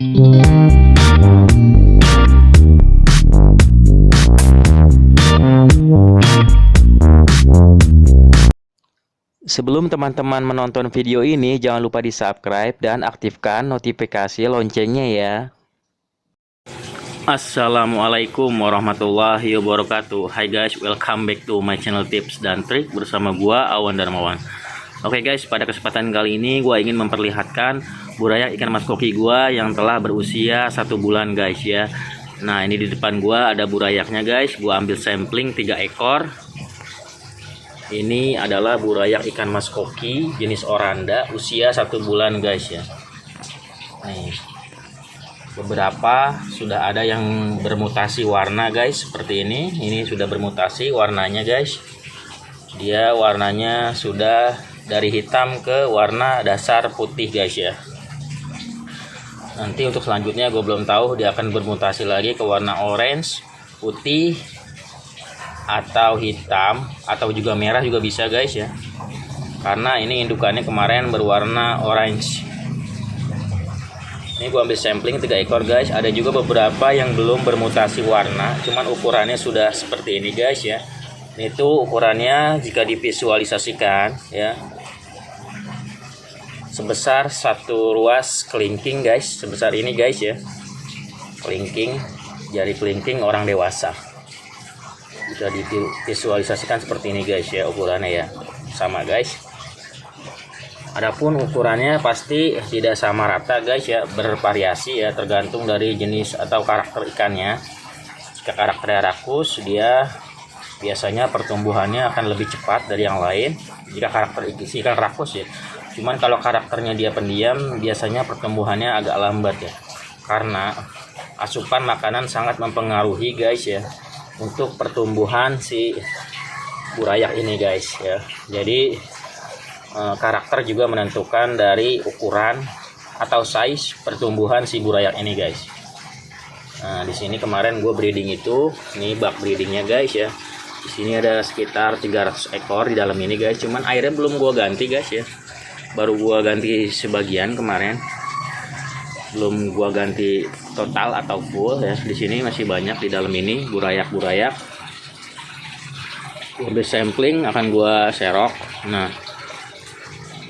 Sebelum teman-teman menonton video ini, jangan lupa di-subscribe dan aktifkan notifikasi loncengnya ya. Assalamualaikum warahmatullahi wabarakatuh. Hai guys, welcome back to my channel tips dan trik bersama gua Awan Darmawan. Oke guys, pada kesempatan kali ini gua ingin memperlihatkan burayak ikan mas koki gua yang telah berusia 1 bulan guys ya. Nah, ini di depan gua ada burayaknya guys. Gua ambil sampling 3 ekor. Ini adalah burayak ikan mas koki jenis oranda usia 1 bulan guys ya. Nih, beberapa sudah ada yang bermutasi warna guys seperti ini. Ini sudah bermutasi warnanya guys. Dia warnanya sudah dari hitam ke warna dasar putih guys ya. Nanti untuk selanjutnya gue belum tahu dia akan bermutasi lagi ke warna orange, putih, atau hitam, atau juga merah juga bisa guys ya. Karena ini indukannya kemarin berwarna orange. Ini gua ambil sampling 3 ekor guys. Ada juga beberapa yang belum bermutasi warna, cuman ukurannya sudah seperti ini guys ya. Itu ukurannya jika divisualisasikan ya, sebesar 1 ruas kelingking guys, sebesar ini guys ya. Kelingking, jari kelingking orang dewasa. Bisa divisualisasikan seperti ini guys ya ukurannya ya, sama guys. Adapun ukurannya pasti tidak sama rata guys ya, bervariasi ya, tergantung dari jenis atau karakter ikannya. Jika karakternya rakus, dia biasanya pertumbuhannya akan lebih cepat dari yang lain. Jika karakter ikan rakus ya, cuman kalau karakternya dia pendiam, biasanya pertumbuhannya agak lambat ya, karena asupan makanan sangat mempengaruhi guys ya untuk pertumbuhan si burayak ini guys ya. Jadi karakter juga menentukan dari ukuran atau size pertumbuhan si burayak ini guys. Nah, di sini kemarin gue breeding itu, ini bak breedingnya guys ya. Di sini ada sekitar 300 ekor di dalam ini guys. Cuman airnya belum gue ganti guys ya. Baru gue ganti sebagian kemarin. Belum gua ganti total atau full ya. Di sini masih banyak di dalam ini burayak-burayak. Udah sampling akan gua serok. Nah,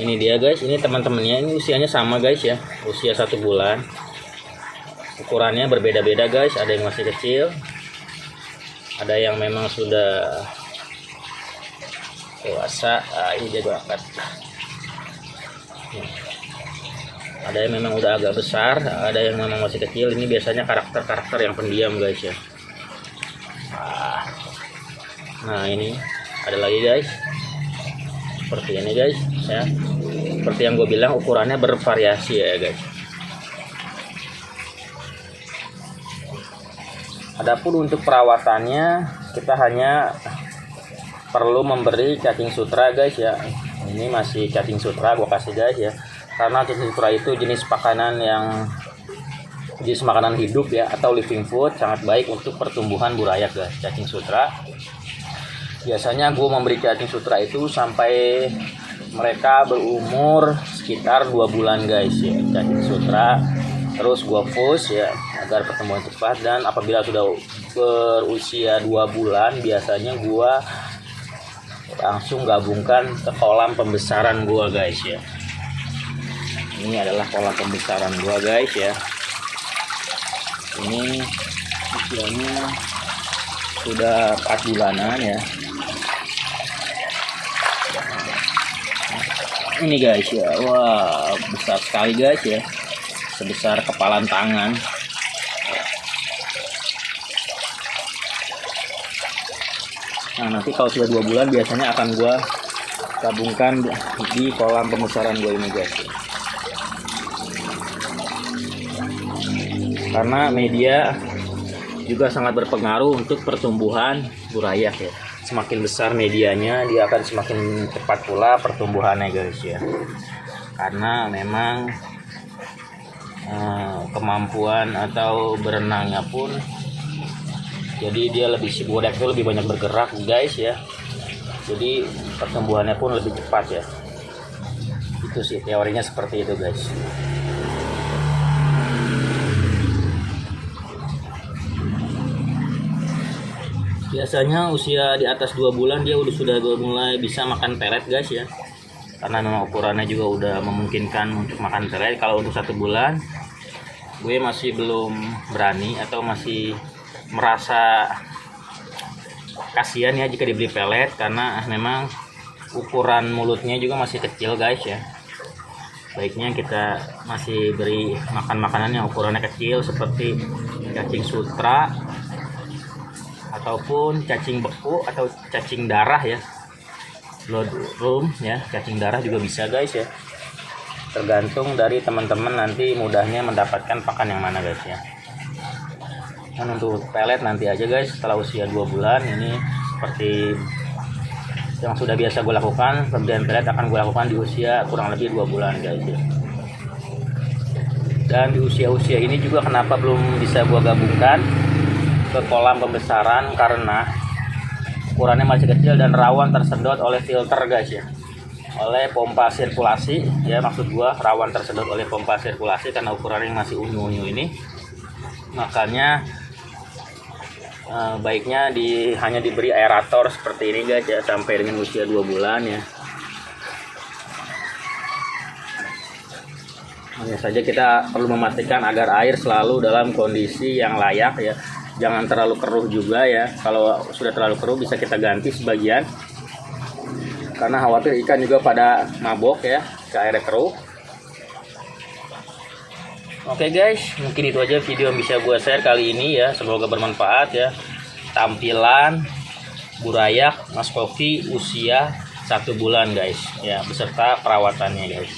ini dia guys. Ini teman-temannya, ini usianya sama guys ya, usia 1 bulan. Ukurannya berbeda-beda guys. Ada yang masih kecil, ada yang memang sudah dewasa. Ini dia gua angkat. Ada yang memang udah agak besar, ada yang memang masih kecil. Ini biasanya karakter-karakter yang pendiam guys ya. Nah, ini ada lagi guys, seperti ini guys ya. Seperti yang gue bilang, ukurannya bervariasi ya guys. Adapun untuk perawatannya, kita hanya perlu memberi cacing sutra guys ya. Ini masih cacing sutra gue kasih guys ya, karena cacing sutra itu jenis makanan hidup ya, atau living food, sangat baik untuk pertumbuhan burayak guys. Cacing sutra biasanya gue memberi cacing sutra itu sampai mereka berumur sekitar 2 bulan guys ya, cacing sutra. Terus gue push ya agar pertumbuhan cepat, dan apabila sudah berusia 2 bulan biasanya gue langsung gabungkan ke kolam pembesaran gue guys ya. Ini adalah kolam pembesaran gua guys ya. Ini usianya sudah 4 bulanan ya. Ini guys ya, wah besar sekali guys ya, sebesar kepalan tangan. Nah, nanti kalau sudah 2 bulan biasanya akan gua gabungkan di kolam pembesaran gua ini guys ya. Karena media juga sangat berpengaruh untuk pertumbuhan burayak ya. Semakin besar medianya, dia akan semakin cepat pula pertumbuhannya guys ya. Karena memang kemampuan atau berenangnya pun, jadi dia lebih, si burayak itu lebih banyak bergerak guys ya. Jadi pertumbuhannya pun lebih cepat ya. Itu sih teorinya seperti itu guys. Biasanya usia di atas 2 bulan dia sudah mulai bisa makan pelet guys ya, karena memang ukurannya juga udah memungkinkan untuk makan pelet. Kalau untuk 1 bulan gue masih belum berani atau masih merasa kasihan ya jika dibeli pelet, karena memang ukuran mulutnya juga masih kecil guys ya. Baiknya kita masih beri makan makanan yang ukurannya kecil seperti cacing sutra ataupun cacing beku atau cacing darah ya, bloodworm ya, cacing darah juga bisa guys ya. Tergantung dari teman-teman nanti mudahnya mendapatkan pakan yang mana guys ya. Dan untuk pelet nanti aja guys setelah usia 2 bulan. Ini seperti yang sudah biasa gue lakukan, pemberian pelet akan gue lakukan di usia kurang lebih 2 bulan guys ya. Dan di usia-usia ini juga kenapa belum bisa gue gabungkan ke kolam pembesaran, karena ukurannya masih kecil dan rawan tersedot oleh filter guys ya, oleh pompa sirkulasi ya. Maksud gua rawan tersedot oleh pompa sirkulasi karena ukurannya masih unyu-unyu ini. Makanya baiknya hanya diberi aerator seperti ini guys ya, sampai dengan usia 2 bulan ya. Hanya saja kita perlu memastikan agar air selalu dalam kondisi yang layak ya, jangan terlalu keruh juga ya. Kalau sudah terlalu keruh bisa kita ganti sebagian, karena khawatir ikan juga pada mabok ya ke airnya keruh. Oke guys, mungkin itu aja video yang bisa gue share kali ini ya, semoga bermanfaat ya. Tampilan burayak Mas Koki usia 1 bulan guys ya, beserta perawatannya guys.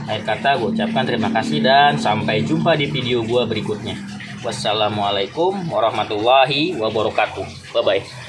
Akhir kata gue ucapkan terima kasih dan sampai jumpa di video gue berikutnya. Wassalamualaikum warahmatullahi wabarakatuh. Bye bye.